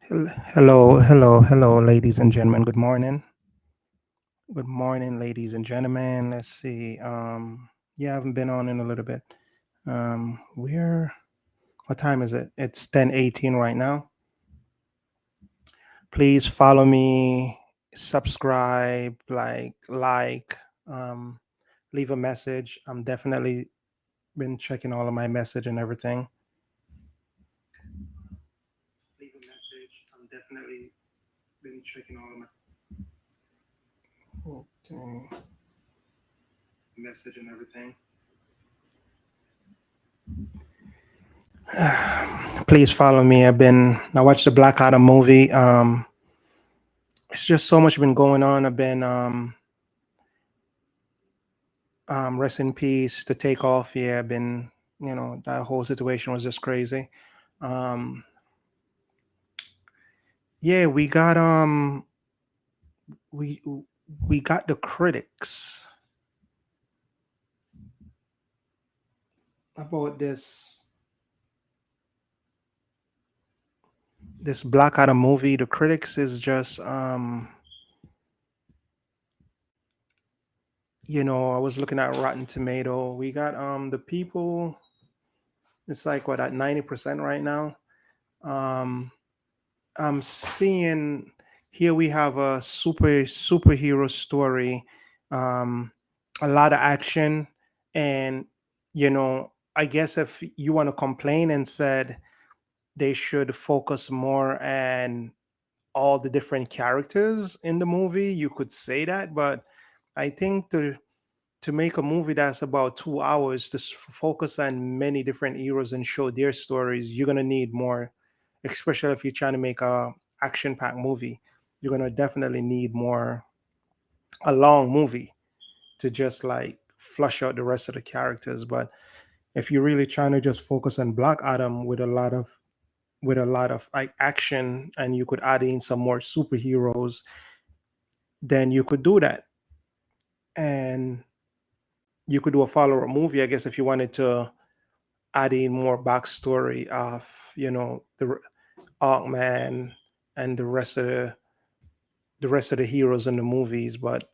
Hello, ladies and gentlemen. Good morning. Good morning, ladies and gentlemen. Let's see. Yeah, I haven't been on in a little bit. We're What time is it? It's 10:18 right now. Please follow me, subscribe, um, leave a message. I'm definitely been checking all of my message and everything. Leave a message. I'm definitely been checking all of my okay, message and everything. Please follow me. I watched the Black Adam movie. It's just so much been going on. I've been rest in peace to take off. Yeah, I've been, that whole situation was just crazy. Um, yeah, we we got the critics about this Black Adam movie. The critics is just I was looking at Rotten Tomato. We got the people. It's like what at 90% right now. Um, I'm seeing here we have a superhero story, um, a lot of action, and I guess if you want to complain and said they should focus more on all the different characters in the movie, you could say that, but I think to make a movie that's about 2 hours to focus on many different heroes and show their stories, you're gonna need more, especially if you're trying to make a action-packed movie. You're gonna definitely need more a long movie to just like flush out the rest of the characters. But if you're really trying to just focus on Black Adam with a lot of like action and you could add in some more superheroes, then you could do that. And you could do a follow-up movie, I guess, if you wanted to adding more backstory of the Arkman and the rest of the heroes in the movies. But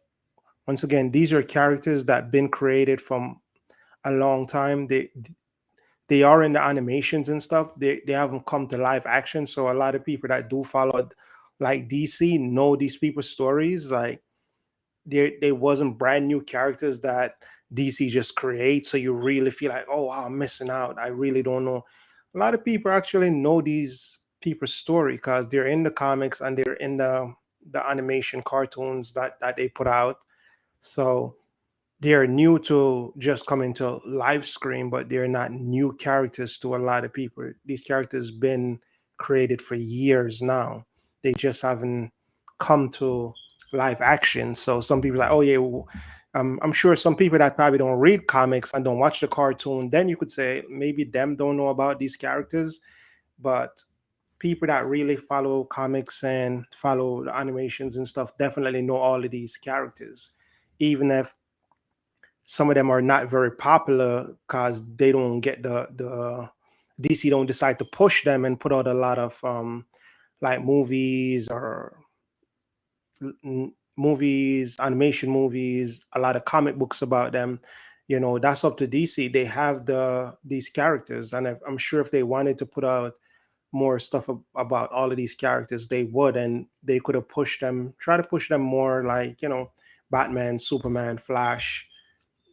once again, these are characters that been created from a long time. They are in the animations and stuff. They haven't come to live action. So a lot of people that do follow like DC know these people's stories. Like they wasn't brand new characters that DC just create. So you really feel like, oh wow, I'm missing out. I really don't know. A lot of people actually know these people's story because they're in the comics and they're in the animation cartoons that they put out. So they're new to just coming to live screen, but they're not new characters to a lot of people. These characters been created for years now. They just haven't come to live action. So some people are like, oh yeah, I'm sure some people that probably don't read comics and don't watch the cartoon, then you could say maybe them don't know about these characters, but people that really follow comics and follow the animations and stuff definitely know all of these characters, even if some of them are not very popular because they don't get the DC don't decide to push them and put out a lot of like movies or movies, animation movies, a lot of comic books about them. That's up to DC. They have these characters, and I'm sure if they wanted to put out more stuff about all of these characters, they would, and they could have pushed them, try to push them more, like Batman, Superman, Flash,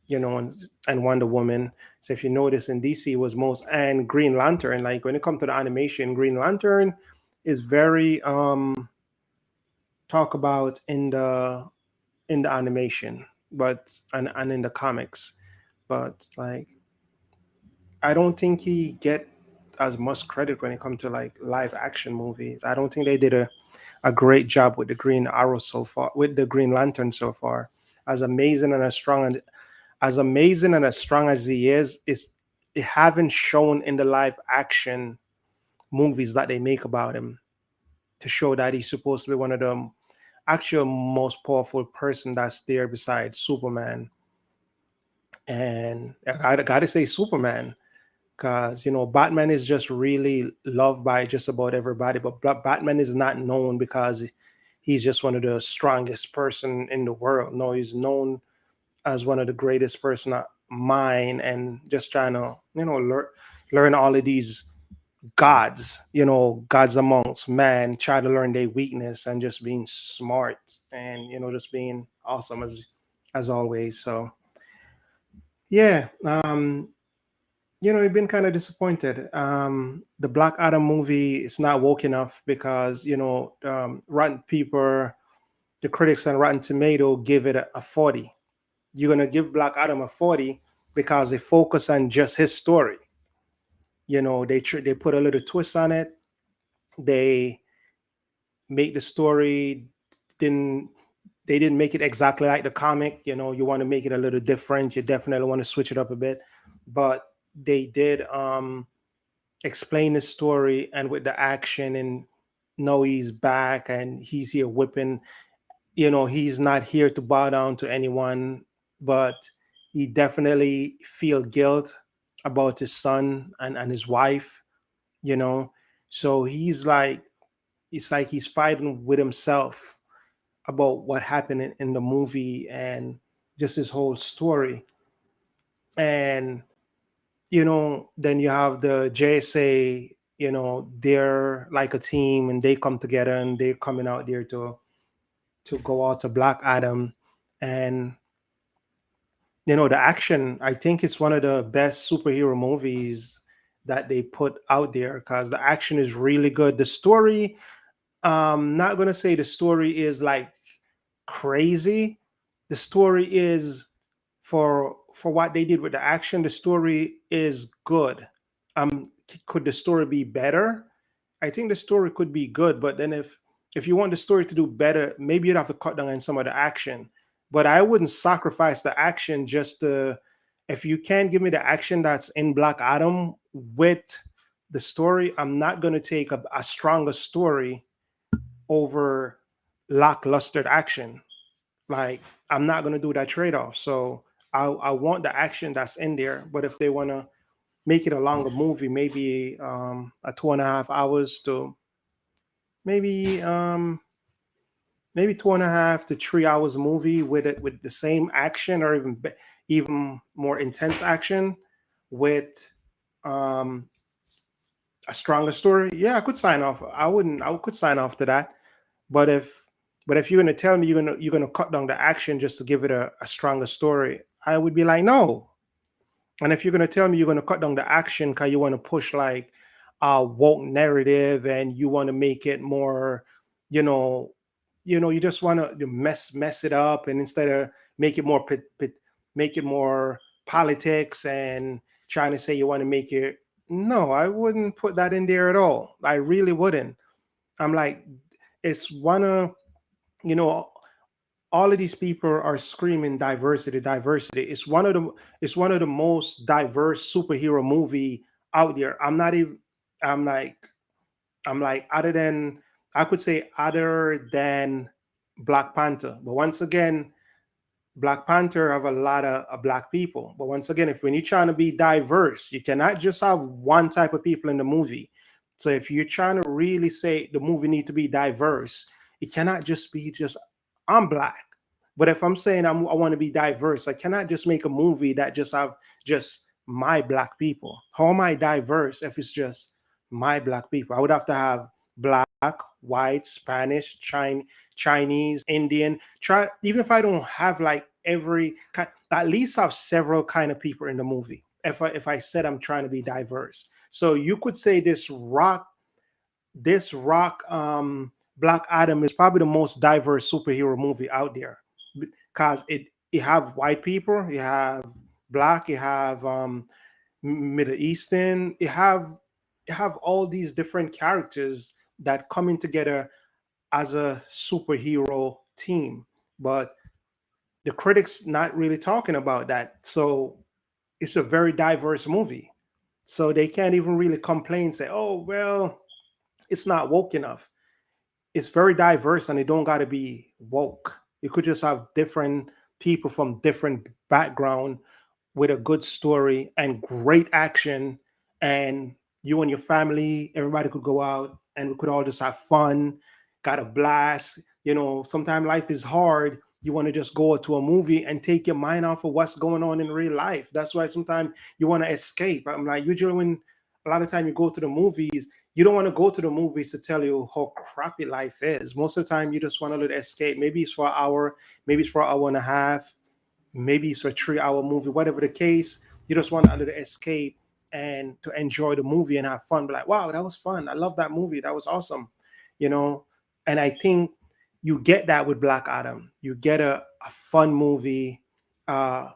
and Wonder Woman. So if you notice in DC was most and Green Lantern, like when it comes to the animation, Green Lantern is very talk about in the animation, but and in the comics. But like I don't think he get as much credit when it comes to like live action movies. I don't think they did a great job with the Green Arrow so far, with the Green Lantern so far. As amazing and as strong as he is it haven't shown in the live action movies that they make about him to show that he's supposed to be one of the actual most powerful person that's there besides Superman. And I gotta say Superman, because Batman is just really loved by just about everybody, but Batman is not known because he's just one of the strongest person in the world. No, he's known as one of the greatest person at mind, and just trying to learn all of these gods amongst man, try to learn their weakness and just being smart, and just being awesome as always. So yeah, you've been kind of disappointed. The Black Adam movie is not woke enough because Rotten People, the critics on Rotten Tomato give it a 40. You're gonna give Black Adam a 40 because they focus on just his story. They put a little twist on it. They make the story didn't they didn't make it exactly like the comic. You want to make it a little different. You definitely want to switch it up a bit, but they did explain the story and with the action, and know he's back and he's here whipping. He's not here to bow down to anyone, but he definitely feel guilt about his son and his wife. you know so it's like he's fighting with himself about what happened in the movie and just his whole story. And then you have the JSA. They're like a team, and they come together, and they're coming out there to go out to Black Adam. And the action, I think it's one of the best superhero movies that they put out there, because the action is really good. The story, not gonna say the story is like crazy. The story is, for what they did with the action, the story is good. Could the story be better? I think the story could be good, but then if you want the story to do better, maybe you'd have to cut down on some of the action. But I wouldn't sacrifice the action just to. If you can't give me the action that's in Black Adam with the story, I'm not gonna take a stronger story over lackluster action. Like, I'm not gonna do that trade off. So I want the action that's in there. But if they wanna make it a longer movie, maybe a 2.5 hours to maybe maybe 2.5 to 3 hours movie with it, with the same action, or even more intense action with um a stronger story. Yeah, I could sign off. I could sign off to that. But if you're gonna tell me you're gonna cut down the action just to give it a stronger story, I would be like, no. And if you're gonna tell me you're gonna cut down the action because you want to push like a woke narrative, and you want to make it more, you know, you just want to mess it up, and instead of make it more make it more politics, and trying to say you want to make it, no, I wouldn't put that in there at all. I really wouldn't. I'm like, it's one of you know all of these people are screaming diversity, diversity. It's one of the most diverse superhero movie out there. I'm like other than, I could say, other than Black Panther. But once again, Black Panther have a lot of black people. But once again, if when you're trying to be diverse, you cannot just have one type of people in the movie. So if you're trying to really say the movie need to be diverse, it cannot just be just I'm black. But if I'm saying I want to be diverse, I cannot just make a movie that just have just my black people. How am I diverse if it's just my black people? I would have to have black, white, Spanish, Chinese, Indian. Try, even if I don't have like every kind, at least have several kind of people in the movie. If I said I'm trying to be diverse, so you could say this rock Black Adam is probably the most diverse superhero movie out there, because it have white people, you have black, you have Middle Eastern, you have all these different characters that coming together as a superhero team. But the critics not really talking about that. So it's a very diverse movie. So they can't even really complain, say, oh well, it's not woke enough. It's very diverse, and it don't got to be woke. You could just have different people from different background with a good story and great action, and you and your family, everybody could go out and we could all just have fun, got a blast. Sometimes life is hard. You want to just go to a movie and take your mind off of what's going on in real life. That's why sometimes you want to escape. I'm like, usually when a lot of time you go to the movies, you don't want to go to the movies to tell you how crappy life is. Most of the time, you just want to escape. Maybe it's for an hour, maybe it's for an hour and a half, maybe it's a 3 hour movie, whatever the case. You just want a little escape and to enjoy the movie and have fun. Be like, wow, that was fun. I love that movie. That was awesome. You know, and I think you get that with Black Adam. You get a fun movie, uh,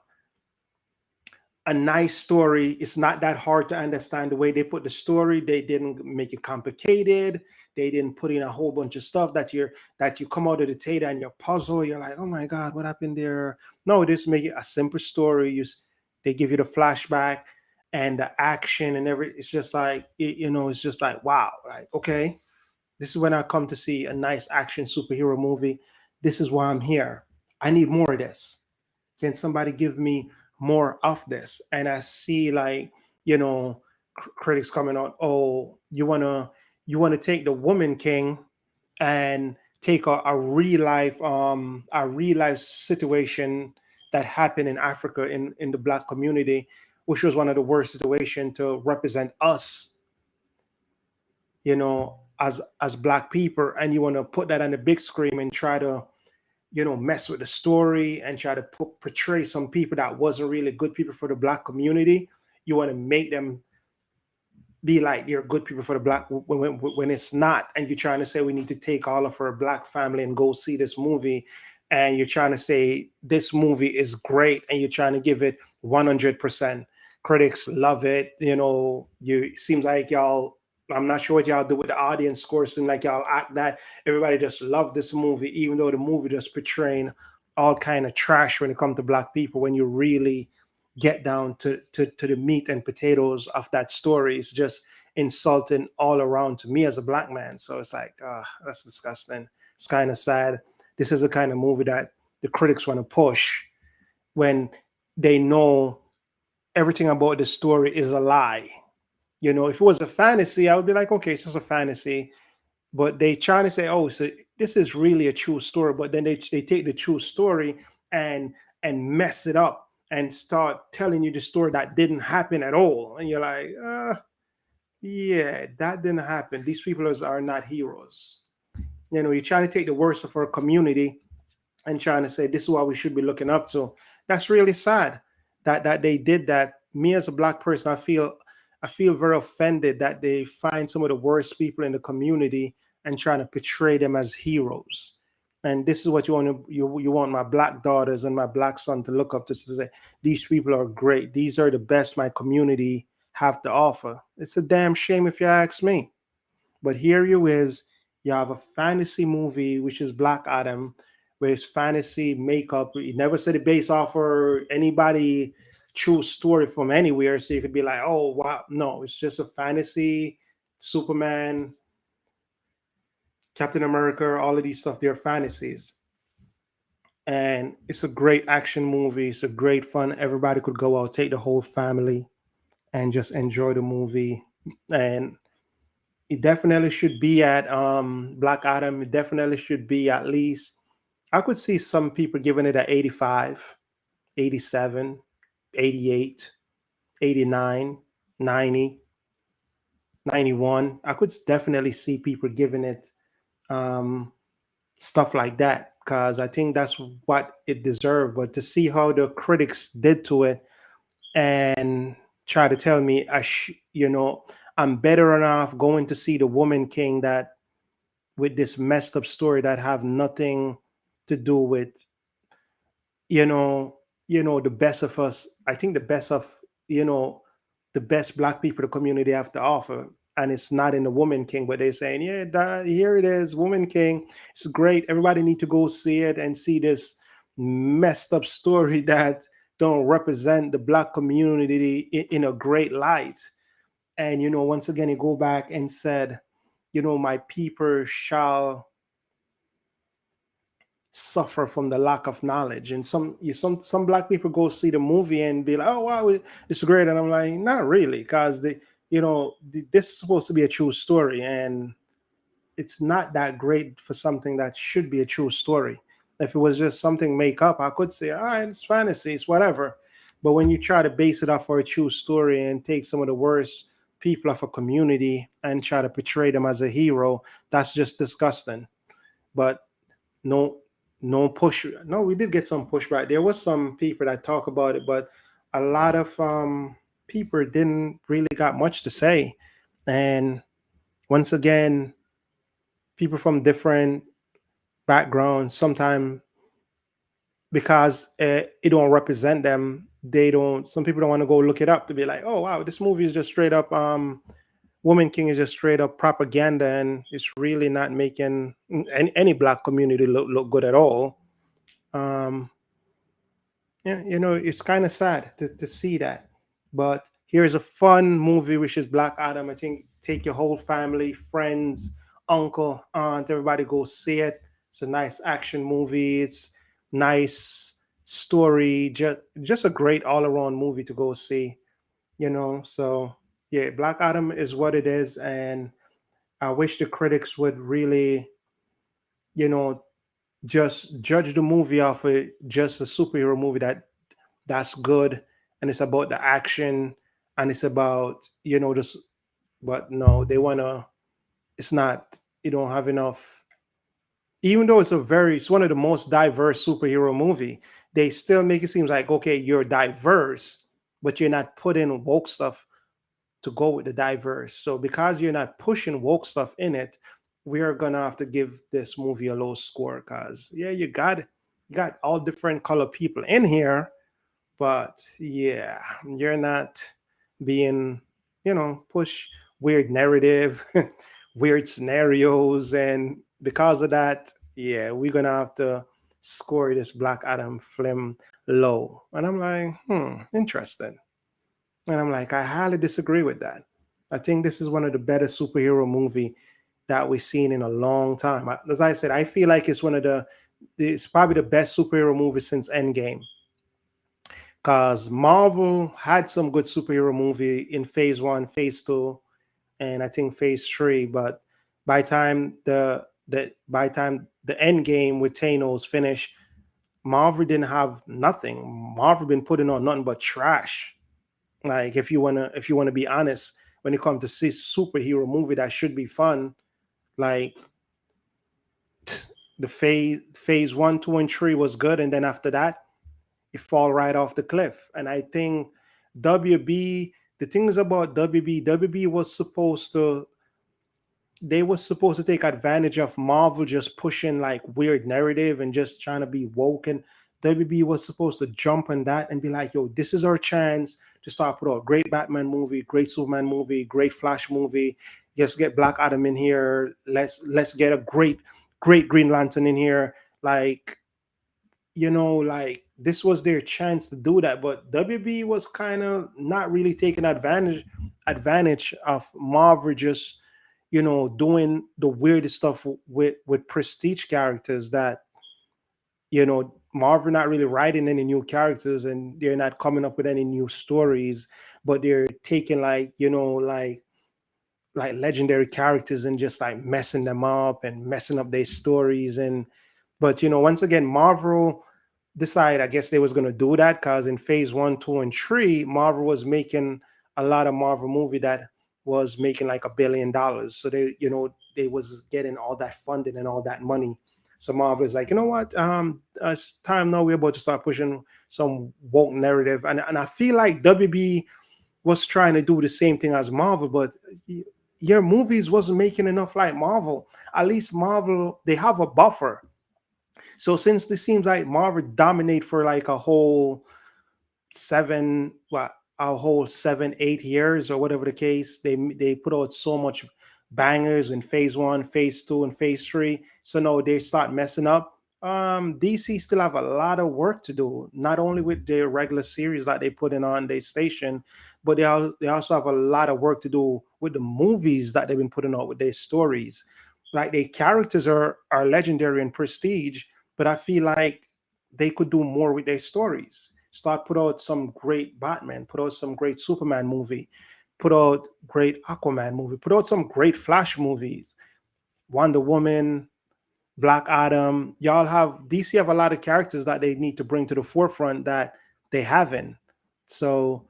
a nice story. It's not that hard to understand the way they put the story. They didn't make it complicated. They didn't put in a whole bunch of stuff that you come out of the theater and you're puzzled. You're like, oh my God, what happened there? No, just make it a simple story. They give you the flashback and the action and every. It's just like it's just like wow, like okay, this is when I come to see a nice action superhero movie. This is why I'm here. I need more of this. Can somebody give me more of this? And I see like critics coming out, oh, you want to take the Woman King and take a real life situation that happened in Africa in the black community, which was one of the worst situations to represent us, as black people, and you want to put that on the big screen and try to mess with the story and try to portray some people that wasn't really good people for the black community. You want to make them be like you're good people for the black when it's not, and you're trying to say we need to take all of our black family and go see this movie, and you're trying to say this movie is great, and you're trying to give it 100%. Critics love it. You seems like y'all. I'm not sure what y'all do with the audience score. Seems like y'all act that everybody just love this movie, even though the movie just portraying all kind of trash when it comes to black people. When you really get down to the meat and potatoes of that story, it's just insulting all around to me as a black man. So it's like, that's disgusting. It's kind of sad. This is the kind of movie that the critics want to push when they know everything about the story is a lie. If it was a fantasy, I would be like, okay, it's just a fantasy. But they trying to say, oh, so this is really a true story. But then they take the true story and mess it up and start telling you the story that didn't happen at all. And you're like, yeah, that didn't happen. These people are not heroes. You're trying to take the worst of our community and trying to say this is what we should be looking up to. That's really sad that they did that. Me as a black person, I feel very offended that they find some of the worst people in the community and trying to portray them as heroes. And this is what you want my black daughters and my black son to look up to say, these people are great. These are the best my community have to offer. It's a damn shame if you ask me. But here you is, you have a fantasy movie, which is Black Adam, where it's fantasy makeup. You never said it based off or anybody true story from anywhere. So you could be like, oh, wow. No, it's just a fantasy, Superman, Captain America, all of these stuff, they're fantasies. And it's a great action movie. It's a great fun. Everybody could go out, take the whole family and just enjoy the movie. And it definitely should be at Black Adam. It definitely should be at least, I could see some people giving it at 85, 87, 88, 89, 90, 91. I could definitely see people giving it um, stuff like that because I think that's what it deserved. But to see how the critics did to it and try to tell me, I'm better off going to see the Woman King that with this messed up story that have nothing to do with you know the best of us. I think the best of you know the best black people the community have to offer, and it's not in the Woman King, but they're saying, yeah, here it is, Woman King. It's great, everybody need to go see it and see this messed up story that don't represent the black community in a great light. And once again, he go back and said, my people shall suffer from the lack of knowledge. And some black people go see the movie and be like, oh wow, it's great. And I'm like, not really, because this is supposed to be a true story, and it's not that great for something that should be a true story. If it was just something make up, I could say, all right, it's fantasy, it's whatever. But when you try to base it off for a true story and take some of the worst people of a community and try to portray them as a hero, that's just disgusting. But no, no push. No, we did get some pushback. There was some people that talk about it, but a lot of people didn't really got much to say. And once again, people from different backgrounds sometimes, because it don't represent them, they don't, some people don't want to go look it up to be like, oh wow, this movie is just straight up woman king is just straight up propaganda, and it's really not making any black community look good at all. um yeah, it's kind of sad to see that. But here's a fun movie, which is Black Adam. I think take your whole family, friends, uncle, aunt, everybody go see it. It's a nice action movie. It's nice story. Just a great all around movie to go see. So yeah, Black Adam is what it is, and I wish the critics would really, you know, just judge the movie off of just a superhero movie that's good, and it's about the action, and it's about this. But no, they want to, it's not, you don't have enough. Even though it's one of the most diverse superhero movie, they still make it seem like, okay, you're diverse, but you're not putting woke stuff to go with the diverse. So because you're not pushing woke stuff in it, we are gonna have to give this movie a low score, because yeah, you got all different color people in here, but yeah, you're not being, push weird narrative, weird scenarios, and because of that, yeah, we're gonna have to score this Black Adam film low. And I'm like, interesting. And I'm like, I highly disagree with that. I think this is one of the better superhero movie that we've seen in a long time. As I said, I feel like it's probably the best superhero movie since Endgame, because Marvel had some good superhero movie in phase one, phase two, and I think phase three. But by time the end game with Thanos finished, Marvel didn't have nothing. Marvel been putting on nothing but trash. Like if you wanna be honest, when it comes to see superhero movie that should be fun, like the phase one, two, and three was good, and then after that it fall right off the cliff. And I think WB, the things about WB was supposed to, they was supposed to take advantage of Marvel just pushing like weird narrative and just trying to be woke. And WB was supposed to jump on that and be like, yo, this is our chance to start put out a great Batman movie, great Superman movie, great Flash movie. Just get Black Adam in here. Let's get a great Green Lantern in here. Like, like this was their chance to do that. But WB was kind of not really taking advantage of Marvel just, doing the weirdest stuff with prestige characters that, Marvel not really writing any new characters, and they're not coming up with any new stories, but they're taking like, like legendary characters and just like messing them up and messing up their stories. And but once again, Marvel decided, I guess they was going to do that, because in phase one, two, and three, Marvel was making a lot of Marvel movie that was making like $1 billion. So they was getting all that funding and all that money. So Marvel is like, you know what? It's time now. We're about to start pushing some woke narrative, and I feel like WB was trying to do the same thing as Marvel, but your movies wasn't making enough like Marvel. At least Marvel, they have a buffer. So since this seems like Marvel dominate for like a whole 7, 8 years or whatever the case, they put out so much bangers in phase one, phase two, and phase three. So now they start messing up. DC still have a lot of work to do, not only with their regular series that they put in on their station, but they also have a lot of work to do with the movies that they've been putting out with their stories. Like their characters are legendary and prestige, but I feel like they could do more with their stories. Start put out some great Batman, put out some great Superman movie, put out great Aquaman movie, put out some great Flash movies, Wonder Woman, Black Adam. Y'all have DC have a lot of characters that they need to bring to the forefront that they haven't. So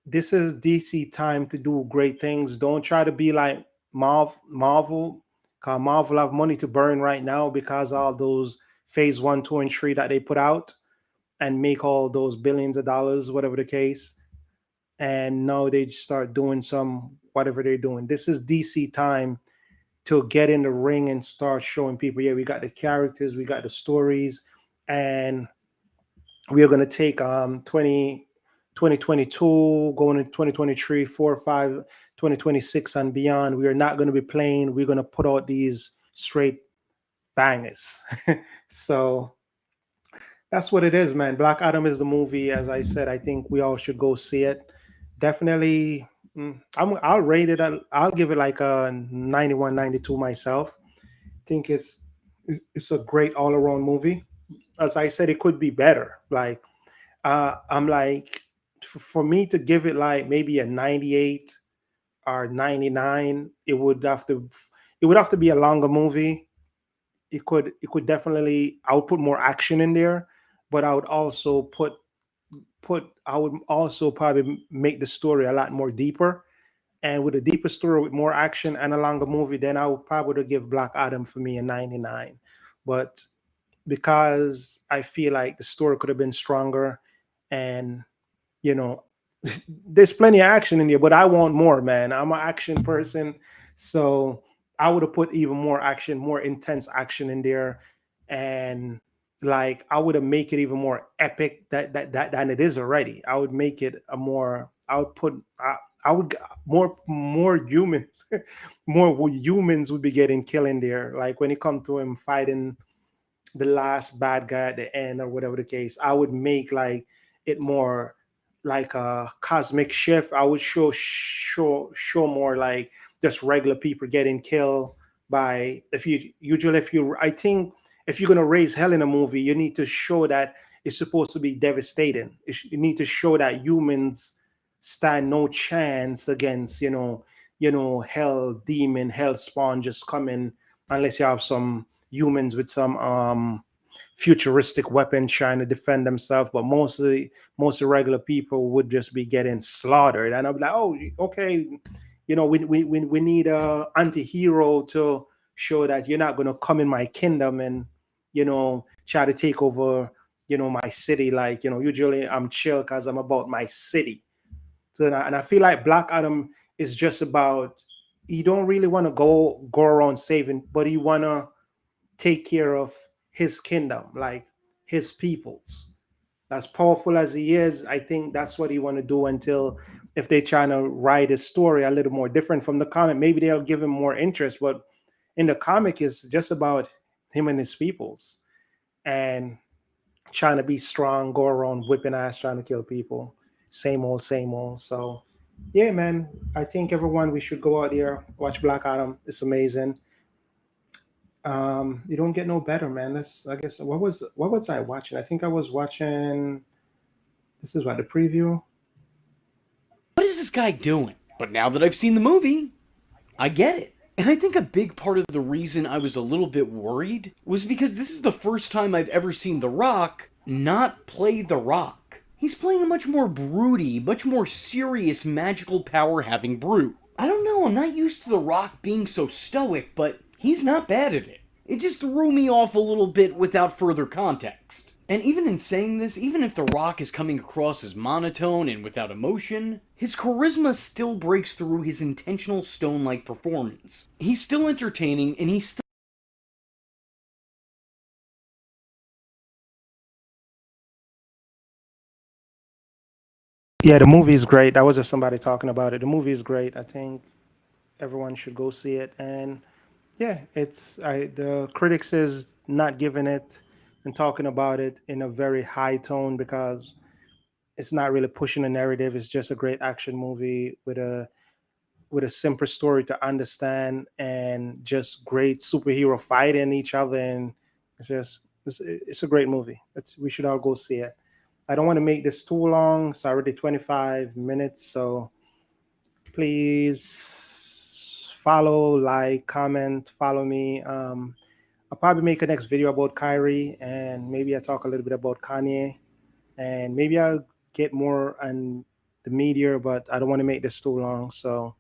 this is DC time to do great things. Don't try to be like Marvel. Cause Marvel have money to burn right now because all those phase one, two, and three that they put out and make all those billions of dollars, whatever the case. And now they start doing some whatever they're doing. This is DC time to get in the ring and start showing people, yeah, we got the characters, we got the stories, and we are going to take 2022 going into 2023 4 5 2026 and beyond. We are not going to be playing, we're going to put out these straight bangers. So that's what it is, man. Black Adam is the movie. As I said, I think we all should go see it. Definitely. I'll rate it. I'll give it like a 91, 92 myself. I think it's a great all around movie. As I said, it could be better. Like I'm like, for me to give it like maybe a 98 or 99, it would have to be a longer movie. It could definitely, I would put more action in there, but I would also probably make the story a lot more deeper. And with a deeper story with more action and a longer movie, then I would probably give Black Adam for me a 99. But because I feel like the story could have been stronger, and you know, there's plenty of action in here, but I want more, man. I'm an action person, so I would have put even more action, more intense action in there, and like I would have make it even more epic that than it is already. I would make it a more. I would put. I would more humans, more humans would be getting killed in there. Like when it come to him fighting the last bad guy at the end or whatever the case, I would make like it more like a cosmic shift. I would show more like just regular people getting killed by, if you I think if you're gonna raise hell in a movie, you need to show that it's supposed to be devastating. You need to show that humans stand no chance against, hell demon, hell spawn just coming, unless you have some humans with some futuristic weapons trying to defend themselves. But most of regular people would just be getting slaughtered. And I'm like, oh, okay, we need a anti-hero to show that you're not going to come in my kingdom and try to take over my city. Like, usually I'm chill because I'm about my city. So and I feel like Black Adam is just about, he don't really want to go around saving, but he want to take care of his kingdom, like his peoples. As powerful as he is, I think that's what he want to do until, if they're trying to write his story a little more different from the comic, maybe they'll give him more interest. But in the comic, it's just about him and his peoples and trying to be strong, go around whipping ass, trying to kill people. Same old, same old. So, yeah, man, I think everyone, we should go out there, watch Black Adam. It's amazing. You don't get no better, man. That's, I guess, what was I watching? I think I was watching. This is what the preview. What is this guy doing? But now that I've seen the movie, I get it. And I think a big part of the reason I was a little bit worried was because this is the first time I've ever seen The Rock not play The Rock. He's playing a much more broody, much more serious magical power having brute. I don't know, I'm not used to The Rock being so stoic, but he's not bad at it. It just threw me off a little bit without further context. And even in saying this, even if The Rock is coming across as monotone and without emotion, his charisma still breaks through his intentional stone-like performance. He's still entertaining, and he's still Yeah, the movie is great. That was just somebody talking about it. The movie is great. I think everyone should go see it. And yeah, the critics is not giving it and talking about it in a very high tone because it's not really pushing a narrative. It's just a great action movie with a simple story to understand and just great superhero fighting each other. And it's a great movie. We should all go see it. I don't want to make this too long. It's already 25 minutes, so please follow, like, comment, follow me. I'll probably make a next video about Kyrie, and maybe I talk a little bit about Kanye, and maybe I'll get more on the media, but I don't want to make this too long. So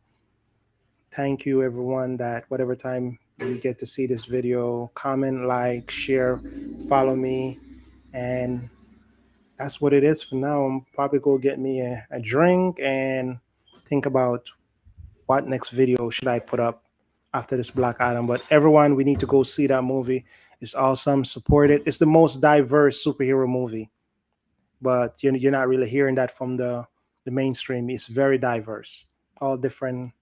thank you everyone that whatever time you get to see this video, comment, like, share, follow me, and that's what it is for now. I'm probably go get me a drink and think about what next video should I put up after this Black Adam. But everyone, we need to go see that movie. It's awesome. Support it. It's the most diverse superhero movie, but you're not really hearing that from the mainstream. It's very diverse. All different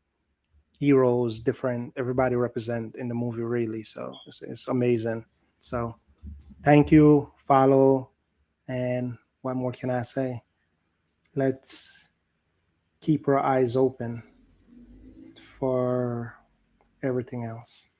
heroes, different everybody represent in the movie really. So it's amazing. So thank you. Follow, and what more can I say? Let's keep our eyes open for everything else.